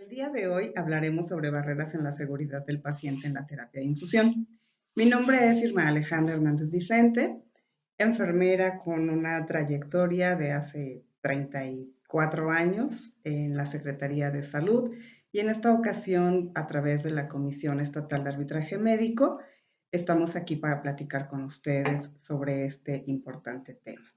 El día de hoy hablaremos sobre barreras en la seguridad del paciente en la terapia de infusión. Mi nombre es Irma Alejandra Hernández Vicente, enfermera con una trayectoria de hace 34 años en la Secretaría de Salud y en esta ocasión, a través de la Comisión Estatal de Arbitraje Médico, estamos aquí para platicar con ustedes sobre este importante tema.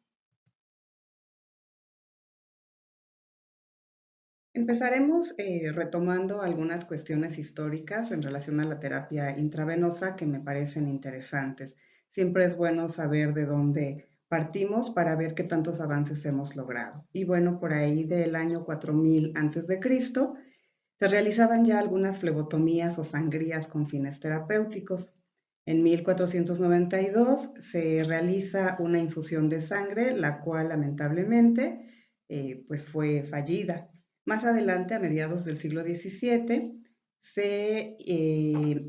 Empezaremos retomando algunas cuestiones históricas en relación a la terapia intravenosa que me parecen interesantes. Siempre es bueno saber de dónde partimos para ver qué tantos avances hemos logrado. Y bueno, por ahí del año 4000 a.C. se realizaban ya algunas flebotomías o sangrías con fines terapéuticos. En 1492 se realiza una infusión de sangre, la cual lamentablemente pues fue fallida. Más adelante, a mediados del siglo XVII, se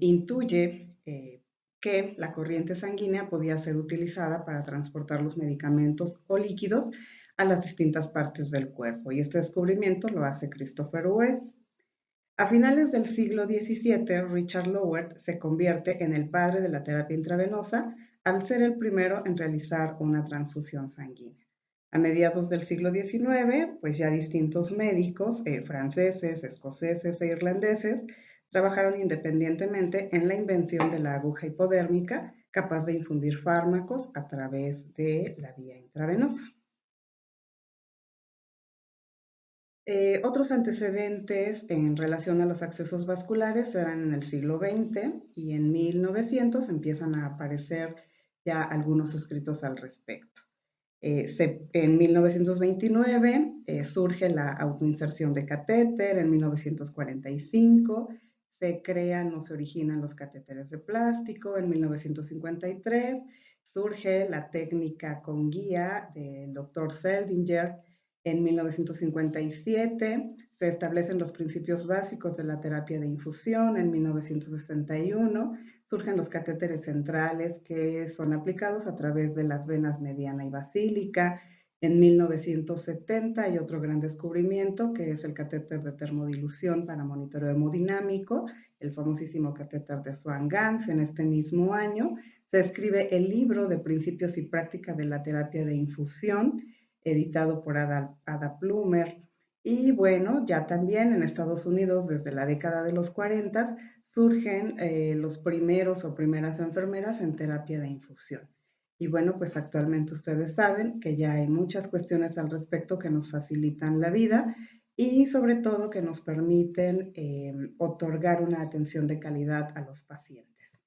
intuye que la corriente sanguínea podía ser utilizada para transportar los medicamentos o líquidos a las distintas partes del cuerpo. Y este descubrimiento lo hace Christopher Wren. A finales del siglo XVII, Richard Lowert se convierte en el padre de la terapia intravenosa al ser el primero en realizar una transfusión sanguínea. A mediados del siglo XIX, pues ya distintos médicos franceses, escoceses e irlandeses trabajaron independientemente en la invención de la aguja hipodérmica capaz de infundir fármacos a través de la vía intravenosa. Otros antecedentes en relación a los accesos vasculares se dan en el siglo XX y en 1900 empiezan a aparecer ya algunos escritos al respecto. En 1929 surge la autoinserción de catéter, en 1945 se crean o se originan los catéteres de plástico, en 1953 surge la técnica con guía del doctor Seldinger, en 1957 se establecen los principios básicos de la terapia de infusión, en 1961 surgen los catéteres centrales que son aplicados a través de las venas mediana y basílica. En 1970 hay otro gran descubrimiento que es el catéter de termodilución para monitoreo hemodinámico, el famosísimo catéter de Swan-Ganz. En este mismo año se escribe el libro de Principios y Práctica de la Terapia de Infusión, editado por Ada Plumer. Y bueno, ya también en Estados Unidos, desde la década de los 40, surgen los primeros o primeras enfermeras en terapia de infusión. Y bueno, pues actualmente ustedes saben que ya hay muchas cuestiones al respecto que nos facilitan la vida y sobre todo que nos permiten otorgar una atención de calidad a los pacientes.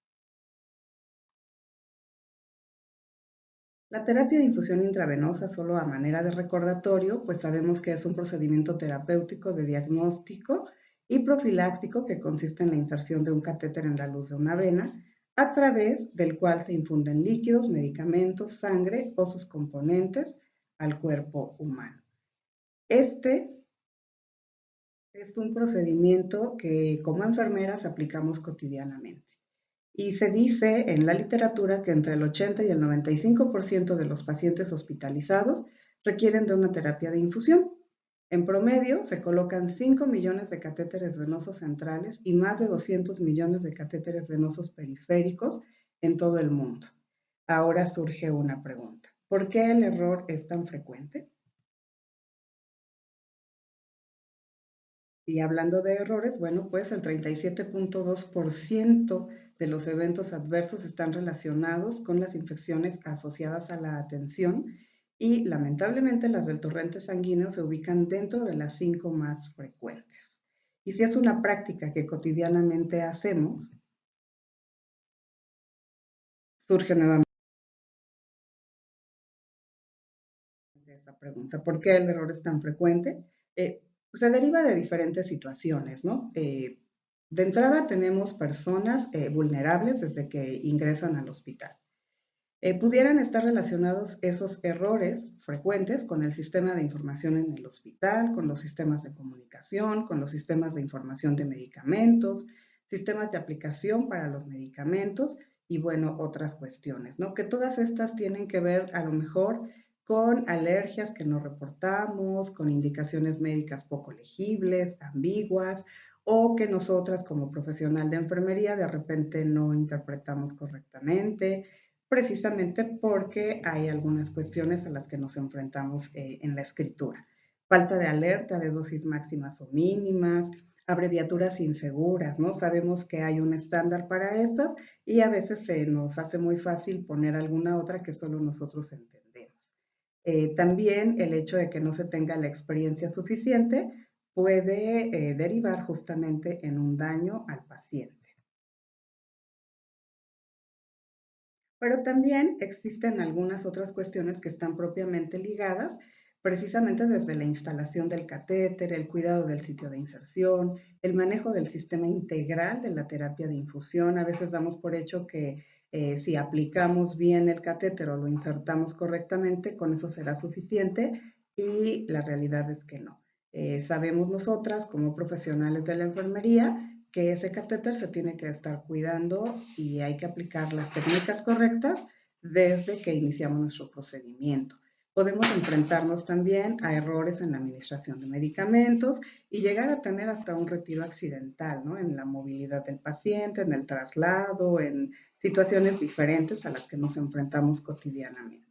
La terapia de infusión intravenosa, solo a manera de recordatorio, pues sabemos que es un procedimiento terapéutico de diagnóstico y profiláctico que consiste en la inserción de un catéter en la luz de una vena, a través del cual se infunden líquidos, medicamentos, sangre o sus componentes al cuerpo humano. Este es un procedimiento que como enfermeras aplicamos cotidianamente. Y se dice en la literatura que entre el 80 y el 95% de los pacientes hospitalizados requieren de una terapia de infusión. En promedio, se colocan 5 millones de catéteres venosos centrales y más de 200 millones de catéteres venosos periféricos en todo el mundo. Ahora surge una pregunta. ¿Por qué el error es tan frecuente? Y hablando de errores, bueno, pues el 37.2% de los eventos adversos están relacionados con las infecciones asociadas a la atención y lamentablemente las del torrente sanguíneo se ubican dentro de las 5 más frecuentes. Y si es una práctica que cotidianamente hacemos, surge nuevamente esa pregunta. ¿Por qué el error es tan frecuente? Se deriva de diferentes situaciones, ¿no? De entrada tenemos personas vulnerables desde que ingresan al hospital. Pudieran estar relacionados esos errores frecuentes con el sistema de información en el hospital, con los sistemas de comunicación, con los sistemas de información de medicamentos, sistemas de aplicación para los medicamentos y bueno, otras cuestiones, ¿no? Que todas estas tienen que ver a lo mejor con alergias que no reportamos, con indicaciones médicas poco legibles, ambiguas, o que nosotras como profesional de enfermería de repente no interpretamos correctamente, precisamente porque hay algunas cuestiones a las que nos enfrentamos en la escritura. Falta de alerta de dosis máximas o mínimas, abreviaturas inseguras, ¿no? Sabemos que hay un estándar para estas y a veces se nos hace muy fácil poner alguna otra que solo nosotros entendemos. También el hecho de que no se tenga la experiencia suficiente puede derivar justamente en un daño al paciente. Pero también existen algunas otras cuestiones que están propiamente ligadas, precisamente desde la instalación del catéter, el cuidado del sitio de inserción, el manejo del sistema integral de la terapia de infusión. A veces damos por hecho que si aplicamos bien el catéter o lo insertamos correctamente, con eso será suficiente y la realidad es que no. Sabemos nosotras como profesionales de la enfermería que ese catéter se tiene que estar cuidando y hay que aplicar las técnicas correctas desde que iniciamos nuestro procedimiento. Podemos enfrentarnos también a errores en la administración de medicamentos y llegar a tener hasta un retiro accidental, ¿no? En la movilidad del paciente, en el traslado, en situaciones diferentes a las que nos enfrentamos cotidianamente.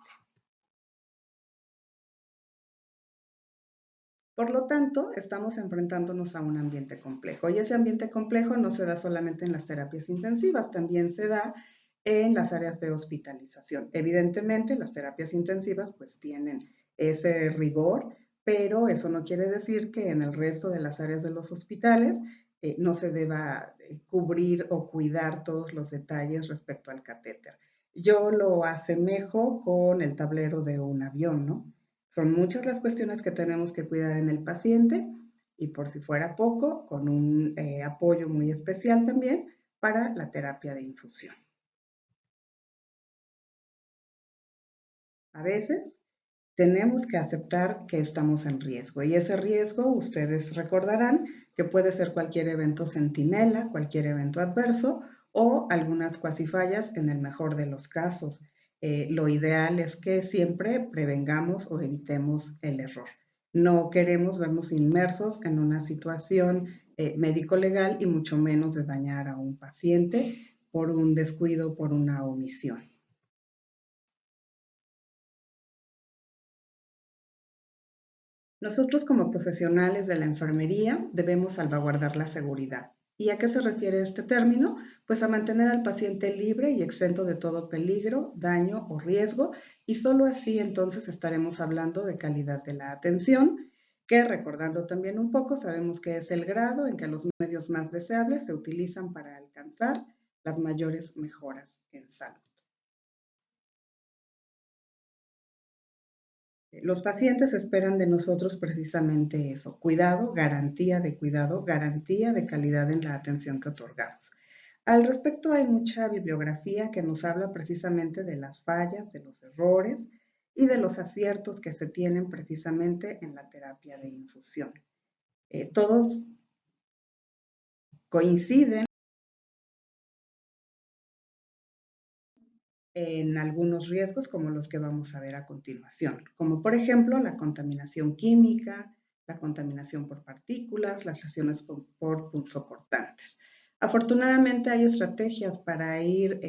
Por lo tanto, estamos enfrentándonos a un ambiente complejo y ese ambiente complejo no se da solamente en las terapias intensivas, también se da en las áreas de hospitalización. Evidentemente, las terapias intensivas pues tienen ese rigor, pero eso no quiere decir que en el resto de las áreas de los hospitales no se deba cubrir o cuidar todos los detalles respecto al catéter. Yo lo asemejo con el tablero de un avión, ¿no? Son muchas las cuestiones que tenemos que cuidar en el paciente y por si fuera poco, con un apoyo muy especial también para la terapia de infusión. A veces tenemos que aceptar que estamos en riesgo y ese riesgo ustedes recordarán que puede ser cualquier evento centinela, cualquier evento adverso o algunas cuasifallas en el mejor de los casos. Lo ideal es que siempre prevengamos o evitemos el error. No queremos vernos inmersos en una situación médico-legal y mucho menos de dañar a un paciente por un descuido, por una omisión. Nosotros como profesionales de la enfermería debemos salvaguardar la seguridad. ¿Y a qué se refiere este término? Pues a mantener al paciente libre y exento de todo peligro, daño o riesgo, y solo así entonces estaremos hablando de calidad de la atención, que recordando también un poco, sabemos que es el grado en que los medios más deseables se utilizan para alcanzar las mayores mejoras en salud. Los pacientes esperan de nosotros precisamente eso, cuidado, garantía de calidad en la atención que otorgamos. Al respecto hay mucha bibliografía que nos habla precisamente de las fallas, de los errores y de los aciertos que se tienen precisamente en la terapia de infusión. Todos coinciden en algunos riesgos como los que vamos a ver a continuación, como por ejemplo la contaminación química, la contaminación por partículas, las lesiones por punzocortantes. Afortunadamente hay estrategias para ir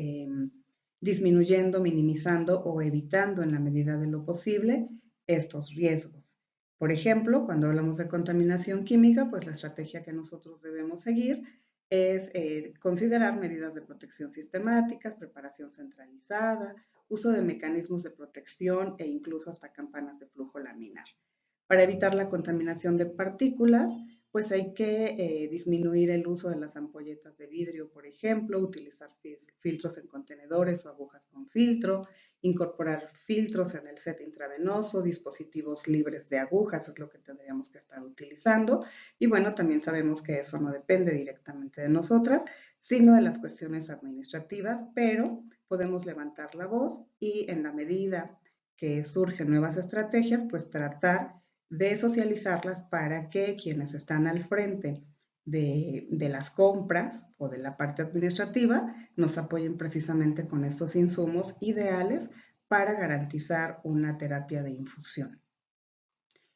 disminuyendo, minimizando o evitando en la medida de lo posible estos riesgos. Por ejemplo, cuando hablamos de contaminación química, pues la estrategia que nosotros debemos seguir es considerar medidas de protección sistemáticas, preparación centralizada, uso de mecanismos de protección e incluso hasta campanas de flujo laminar. Para evitar la contaminación de partículas, pues hay que disminuir el uso de las ampolletas de vidrio, por ejemplo, utilizar filtros en contenedores o agujas con filtro, incorporar filtros en el set intravenoso, dispositivos libres de agujas, es lo que tendríamos que estar utilizando. Y bueno, también sabemos que eso no depende directamente de nosotras, sino de las cuestiones administrativas, pero podemos levantar la voz y en la medida que surgen nuevas estrategias, pues tratar de socializarlas para que quienes están al frente de las compras o de la parte administrativa nos apoyen precisamente con estos insumos ideales para garantizar una terapia de infusión.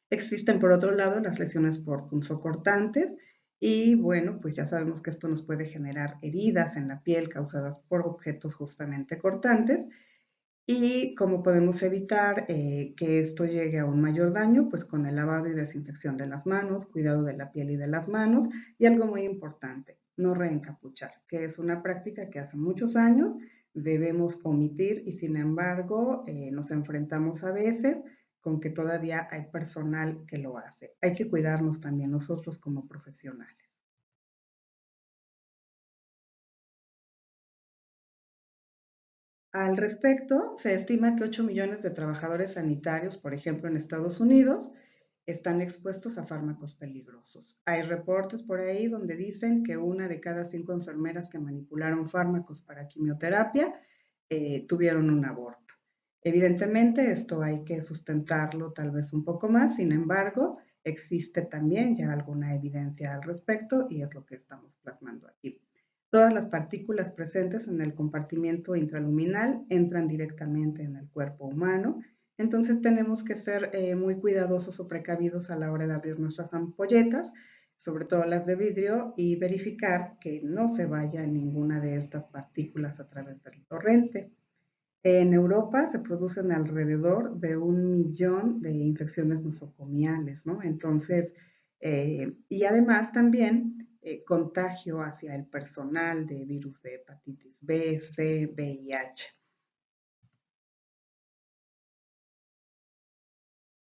Existen, por otro lado, las lesiones por punzocortantes y, bueno, pues ya sabemos que esto nos puede generar heridas en la piel causadas por objetos justamente cortantes. ¿Y cómo podemos evitar que esto llegue a un mayor daño? Pues con el lavado y desinfección de las manos, cuidado de la piel y de las manos, y algo muy importante, no reencapuchar, que es una práctica que hace muchos años debemos omitir y sin embargo nos enfrentamos a veces con que todavía hay personal que lo hace. Hay que cuidarnos también nosotros como profesionales. Al respecto, se estima que 8 millones de trabajadores sanitarios, por ejemplo en Estados Unidos, están expuestos a fármacos peligrosos. Hay reportes por ahí donde dicen que una de cada 5 enfermeras que manipularon fármacos para quimioterapia tuvieron un aborto. Evidentemente, esto hay que sustentarlo tal vez un poco más, sin embargo, existe también ya alguna evidencia al respecto y es lo que estamos plasmando aquí. Todas las partículas presentes en el compartimiento intraluminal entran directamente en el cuerpo humano, entonces tenemos que ser muy cuidadosos o precavidos a la hora de abrir nuestras ampolletas, sobre todo las de vidrio, y verificar que no se vaya ninguna de estas partículas a través del torrente. En Europa se producen alrededor de 1 millón de infecciones nosocomiales, ¿no? Entonces, y además también contagio hacia el personal de virus de hepatitis B, C, VIH.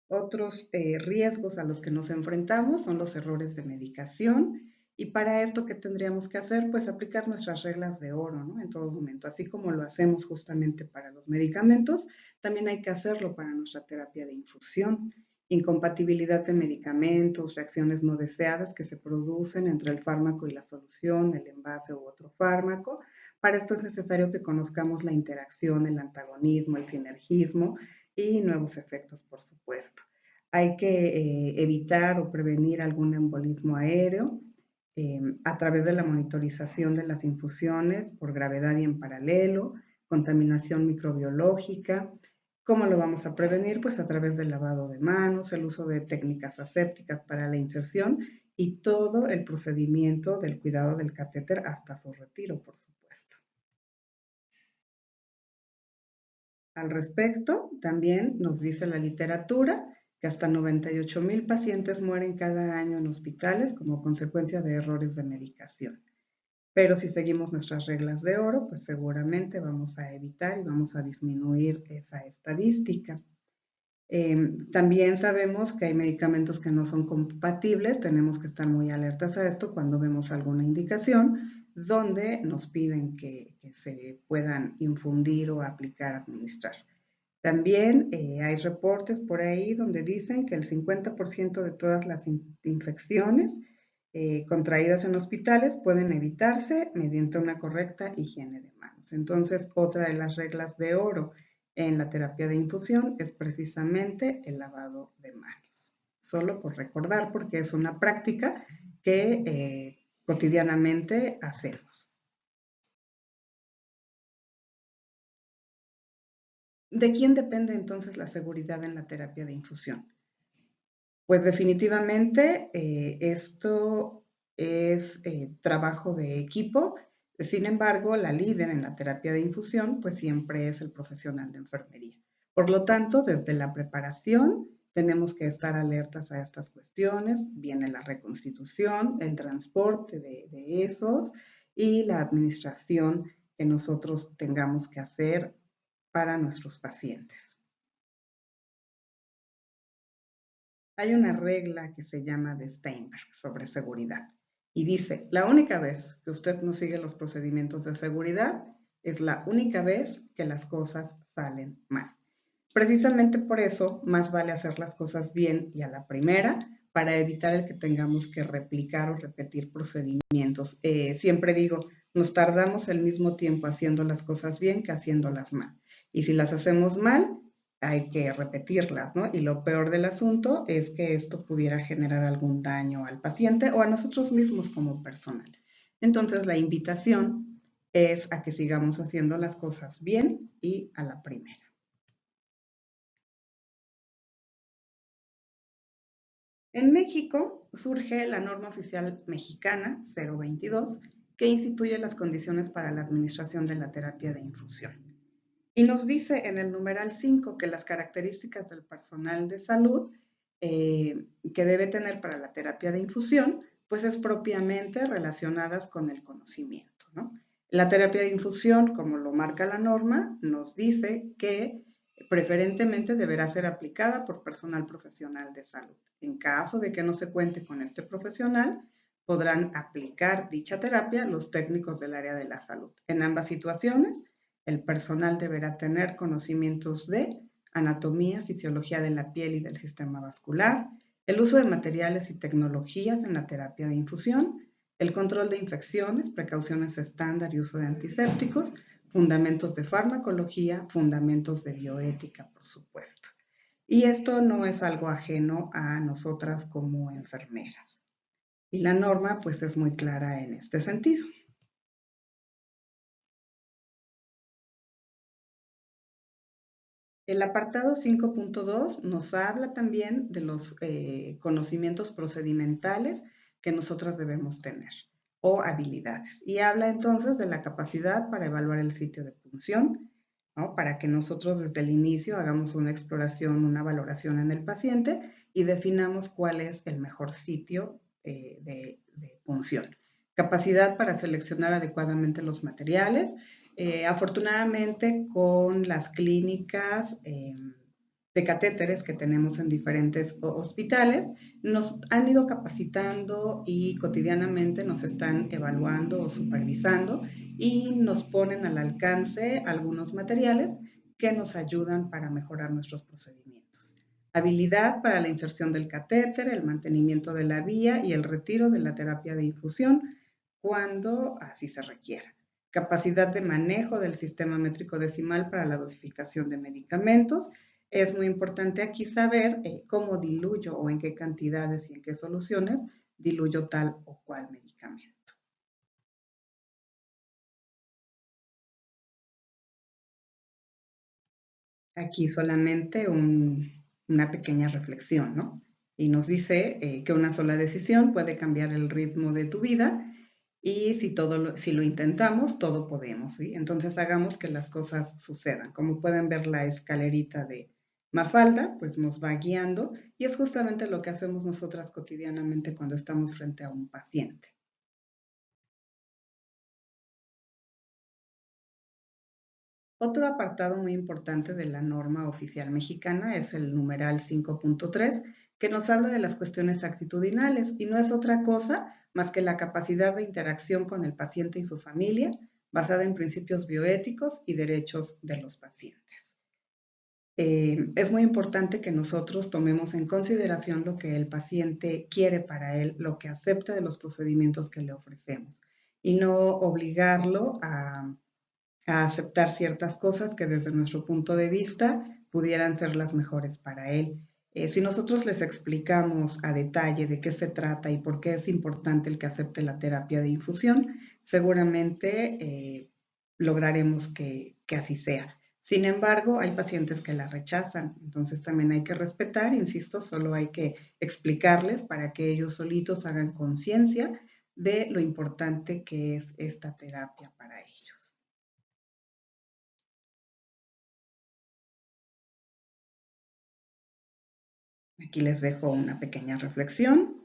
Otros riesgos a los que nos enfrentamos son los errores de medicación y para esto, ¿qué tendríamos que hacer? Pues aplicar nuestras reglas de oro, ¿no? En todo momento, así como lo hacemos justamente para los medicamentos, también hay que hacerlo para nuestra terapia de infusión. Incompatibilidad de medicamentos, reacciones no deseadas que se producen entre el fármaco y la solución, el envase u otro fármaco. Para esto es necesario que conozcamos la interacción, el antagonismo, el sinergismo y nuevos efectos, por supuesto. Hay que evitar o prevenir algún embolismo aéreo a través de la monitorización de las infusiones por gravedad y en paralelo, contaminación microbiológica. ¿Cómo lo vamos a prevenir? Pues a través del lavado de manos, el uso de técnicas asépticas para la inserción y todo el procedimiento del cuidado del catéter hasta su retiro, por supuesto. Al respecto, también nos dice la literatura que hasta 98,000 pacientes mueren cada año en hospitales como consecuencia de errores de medicación. Pero si seguimos nuestras reglas de oro, pues seguramente vamos a evitar y vamos a disminuir esa estadística. También sabemos que hay medicamentos que no son compatibles, tenemos que estar muy alertas a esto cuando vemos alguna indicación donde nos piden que se puedan infundir o aplicar, administrar. También hay reportes por ahí donde dicen que el 50% de todas las infecciones contraídas en hospitales pueden evitarse mediante una correcta higiene de manos. Entonces, otra de las reglas de oro en la terapia de infusión es precisamente el lavado de manos. Solo por recordar, porque es una práctica que cotidianamente hacemos. ¿De quién depende entonces la seguridad en la terapia de infusión? Pues definitivamente esto es trabajo de equipo. Sin embargo, la líder en la terapia de infusión pues siempre es el profesional de enfermería. Por lo tanto, desde la preparación tenemos que estar alertas a estas cuestiones. Viene la reconstitución, el transporte de esos y la administración que nosotros tengamos que hacer para nuestros pacientes. Hay una regla que se llama de Steinberg sobre seguridad y dice, la única vez que usted no sigue los procedimientos de seguridad es la única vez que las cosas salen mal. Precisamente por eso, más vale hacer las cosas bien y a la primera para evitar el que tengamos que replicar o repetir procedimientos. Siempre digo, nos tardamos el mismo tiempo haciendo las cosas bien que haciéndolas mal. Y si las hacemos mal, hay que repetirlas, ¿no? Y lo peor del asunto es que esto pudiera generar algún daño al paciente o a nosotros mismos como personal. Entonces, la invitación es a que sigamos haciendo las cosas bien y a la primera. En México surge la norma oficial mexicana 022 que instituye las condiciones para la administración de la terapia de infusión. Y nos dice en el numeral 5 que las características del personal de salud que debe tener para la terapia de infusión, pues es propiamente relacionadas con el conocimiento, ¿no? La terapia de infusión, como lo marca la norma, nos dice que preferentemente deberá ser aplicada por personal profesional de salud. En caso de que no se cuente con este profesional, podrán aplicar dicha terapia los técnicos del área de la salud. En ambas situaciones, el personal deberá tener conocimientos de anatomía, fisiología de la piel y del sistema vascular, el uso de materiales y tecnologías en la terapia de infusión, el control de infecciones, precauciones estándar y uso de antisépticos, fundamentos de farmacología, fundamentos de bioética, por supuesto. Y esto no es algo ajeno a nosotras como enfermeras. Y la norma pues es muy clara en este sentido. El apartado 5.2 nos habla también de los conocimientos procedimentales que nosotras debemos tener o habilidades. Y habla entonces de la capacidad para evaluar el sitio de punción, ¿no? Para que nosotros desde el inicio hagamos una exploración, una valoración en el paciente y definamos cuál es el mejor sitio de punción. Capacidad para seleccionar adecuadamente los materiales. Afortunadamente, con las clínicas de catéteres que tenemos en diferentes hospitales, nos han ido capacitando y cotidianamente nos están evaluando o supervisando y nos ponen al alcance algunos materiales que nos ayudan para mejorar nuestros procedimientos. Habilidad para la inserción del catéter, el mantenimiento de la vía y el retiro de la terapia de infusión cuando así se requiera. Capacidad de manejo del sistema métrico decimal para la dosificación de medicamentos. Es muy importante aquí saber cómo diluyo o en qué cantidades y en qué soluciones diluyo tal o cual medicamento. Aquí solamente una pequeña reflexión, ¿no? Y nos dice que una sola decisión puede cambiar el ritmo de tu vida y si lo intentamos, todo podemos, ¿sí? Entonces hagamos que las cosas sucedan. Como pueden ver, la escalerita de Mafalda, pues nos va guiando y es justamente lo que hacemos nosotras cotidianamente cuando estamos frente a un paciente. Otro apartado muy importante de la norma oficial mexicana es el numeral 5.3, que nos habla de las cuestiones actitudinales y no es otra cosa más que la capacidad de interacción con el paciente y su familia, basada en principios bioéticos y derechos de los pacientes. Es muy importante que nosotros tomemos en consideración lo que el paciente quiere para él, lo que acepta de los procedimientos que le ofrecemos y no obligarlo a aceptar ciertas cosas que desde nuestro punto de vista pudieran ser las mejores para él. Si nosotros les explicamos a detalle de qué se trata y por qué es importante el que acepte la terapia de infusión, seguramente lograremos que así sea. Sin embargo, hay pacientes que la rechazan, entonces también hay que respetar, insisto, solo hay que explicarles para que ellos solitos hagan conciencia de lo importante que es esta terapia para ellos. Aquí les dejo una pequeña reflexión.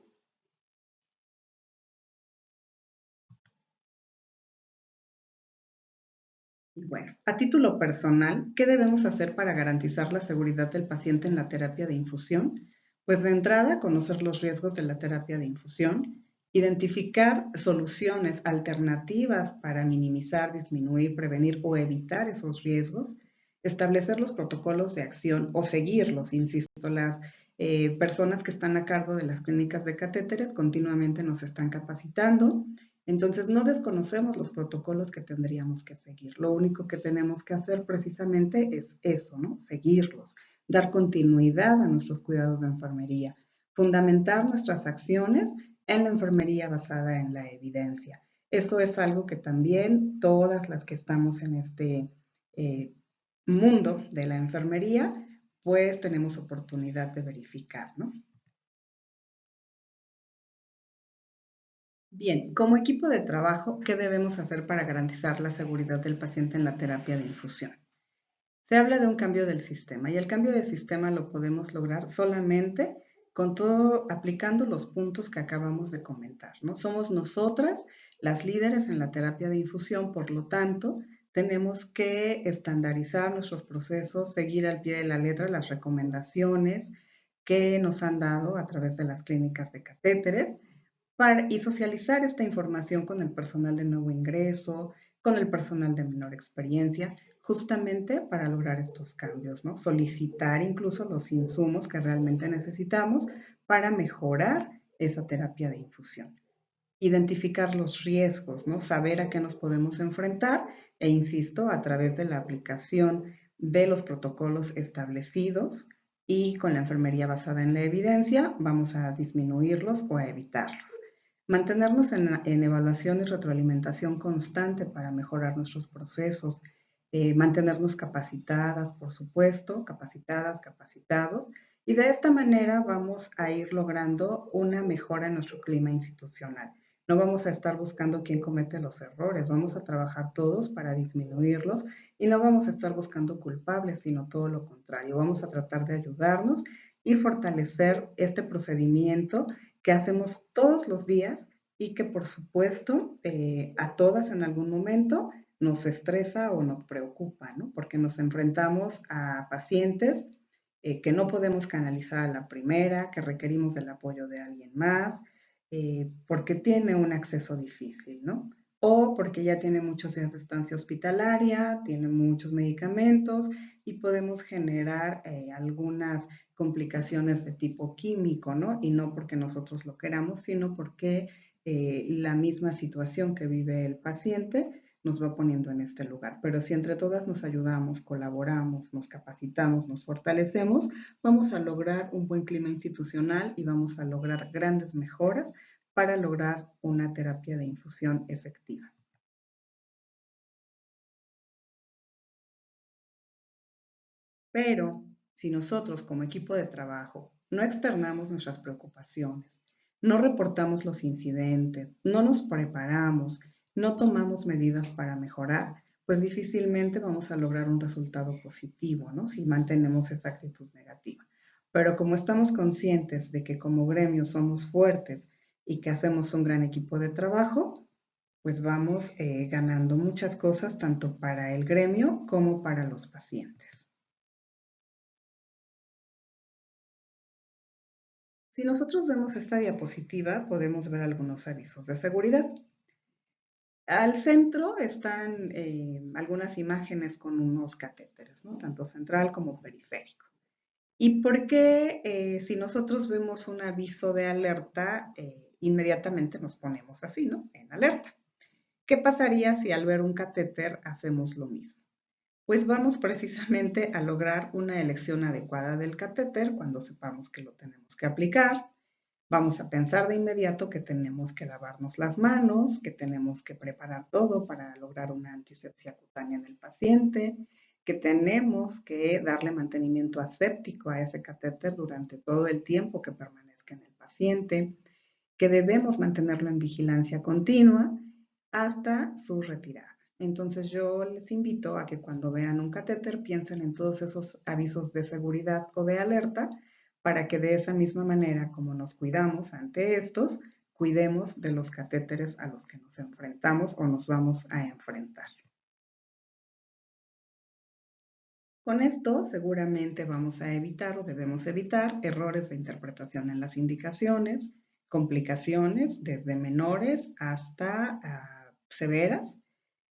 Y bueno, a título personal, ¿qué debemos hacer para garantizar la seguridad del paciente en la terapia de infusión? Pues de entrada, conocer los riesgos de la terapia de infusión, identificar soluciones alternativas para minimizar, disminuir, prevenir o evitar esos riesgos, establecer los protocolos de acción o seguirlos, insisto, las personas que están a cargo de las clínicas de catéteres continuamente nos están capacitando. Entonces, no desconocemos los protocolos que tendríamos que seguir. Lo único que tenemos que hacer precisamente es eso, ¿no? Seguirlos, dar continuidad a nuestros cuidados de enfermería, fundamentar nuestras acciones en la enfermería basada en la evidencia. Eso es algo que también todas las que estamos en este mundo de la enfermería, pues tenemos oportunidad de verificar, ¿no? Bien, como equipo de trabajo, ¿qué debemos hacer para garantizar la seguridad del paciente en la terapia de infusión? Se habla de un cambio del sistema y el cambio de sistema lo podemos lograr solamente con todo aplicando los puntos que acabamos de comentar, ¿no? Somos nosotras las líderes en la terapia de infusión, por lo tanto, tenemos que estandarizar nuestros procesos, seguir al pie de la letra las recomendaciones que nos han dado a través de las clínicas de catéteres y socializar esta información con el personal de nuevo ingreso, con el personal de menor experiencia, justamente para lograr estos cambios, ¿no? Solicitar incluso los insumos que realmente necesitamos para mejorar esa terapia de infusión. Identificar los riesgos, ¿no? Saber a qué nos podemos enfrentar e, insisto, a través de la aplicación de los protocolos establecidos y con la enfermería basada en la evidencia, vamos a disminuirlos o a evitarlos. Mantenernos en evaluación y retroalimentación constante para mejorar nuestros procesos, mantenernos capacitadas, por supuesto, capacitadas, capacitados, y de esta manera vamos a ir logrando una mejora en nuestro clima institucional. No vamos a estar buscando quién comete los errores, vamos a trabajar todos para disminuirlos y no vamos a estar buscando culpables, sino todo lo contrario. Vamos a tratar de ayudarnos y fortalecer este procedimiento que hacemos todos los días y que, por supuesto, a todas en algún momento nos estresa o nos preocupa, ¿no? Porque nos enfrentamos a pacientes que no podemos canalizar a la primera, que requerimos del apoyo de alguien más, porque tiene un acceso difícil, ¿no? O porque ya tiene muchos días de estancia hospitalaria, tiene muchos medicamentos y podemos generar algunas complicaciones de tipo químico, ¿no? Y no porque nosotros lo queramos, sino porque la misma situación que vive el paciente nos va poniendo en este lugar. Pero si entre todas nos ayudamos, colaboramos, nos capacitamos, nos fortalecemos, vamos a lograr un buen clima institucional y vamos a lograr grandes mejoras para lograr una terapia de infusión efectiva. Pero si nosotros como equipo de trabajo no externamos nuestras preocupaciones, no reportamos los incidentes, no nos preparamos, no tomamos medidas para mejorar, pues difícilmente vamos a lograr un resultado positivo, ¿no? Si mantenemos esa actitud negativa. Pero como estamos conscientes de que como gremio somos fuertes y que hacemos un gran equipo de trabajo, pues vamos ganando muchas cosas tanto para el gremio como para los pacientes. Si nosotros vemos esta diapositiva, podemos ver algunos avisos de seguridad. Al centro están algunas imágenes con unos catéteres, ¿no? Tanto central como periférico. ¿Y por qué si nosotros vemos un aviso de alerta, inmediatamente nos ponemos así, ¿no? En alerta. ¿Qué pasaría si al ver un catéter hacemos lo mismo? Pues vamos precisamente a lograr una elección adecuada del catéter cuando sepamos que lo tenemos que aplicar. Vamos a pensar de inmediato que tenemos que lavarnos las manos, que tenemos que preparar todo para lograr una antisepsia cutánea en el paciente, que tenemos que darle mantenimiento aséptico a ese catéter durante todo el tiempo que permanezca en el paciente, que debemos mantenerlo en vigilancia continua hasta su retirada. Entonces yo les invito a que cuando vean un catéter piensen en todos esos avisos de seguridad o de alerta para que de esa misma manera como nos cuidamos ante estos, cuidemos de los catéteres a los que nos enfrentamos o nos vamos a enfrentar. Con esto seguramente vamos a evitar o debemos evitar errores de interpretación en las indicaciones, complicaciones desde menores hasta severas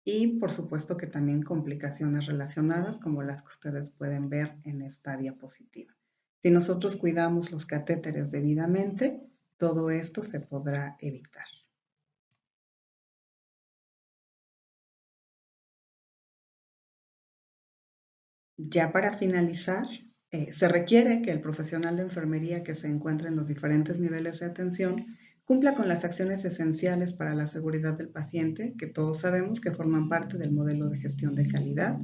y por supuesto que también complicaciones relacionadas como las que ustedes pueden ver en esta diapositiva. Si nosotros cuidamos los catéteres debidamente, todo esto se podrá evitar. Ya para finalizar, se requiere que el profesional de enfermería que se encuentre en los diferentes niveles de atención cumpla con las acciones esenciales para la seguridad del paciente, que todos sabemos que forman parte del modelo de gestión de calidad,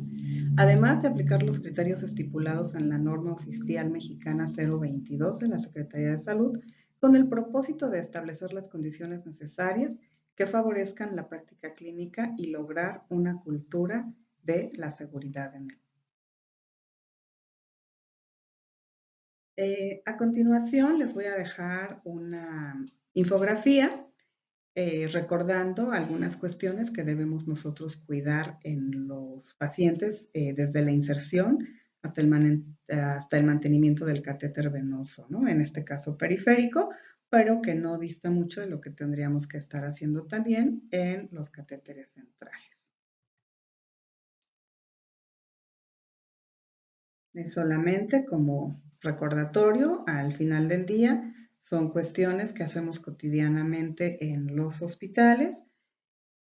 además de aplicar los criterios estipulados en la norma oficial mexicana 022 de la Secretaría de Salud, con el propósito de establecer las condiciones necesarias que favorezcan la práctica clínica y lograr una cultura de la seguridad en él. A continuación les voy a dejar una infografía recordando algunas cuestiones que debemos nosotros cuidar en los pacientes desde la inserción hasta el mantenimiento del catéter venoso, ¿no? En este caso periférico, pero que no dista mucho de lo que tendríamos que estar haciendo también en los catéteres centrales. Solamente como recordatorio, al final del día, son cuestiones que hacemos cotidianamente en los hospitales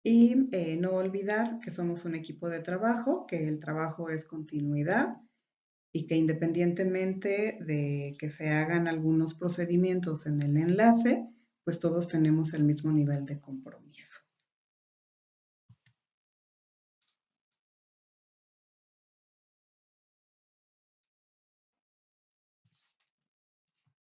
y no olvidar que somos un equipo de trabajo, que el trabajo es continuidad y que independientemente de que se hagan algunos procedimientos en el enlace, pues todos tenemos el mismo nivel de compromiso.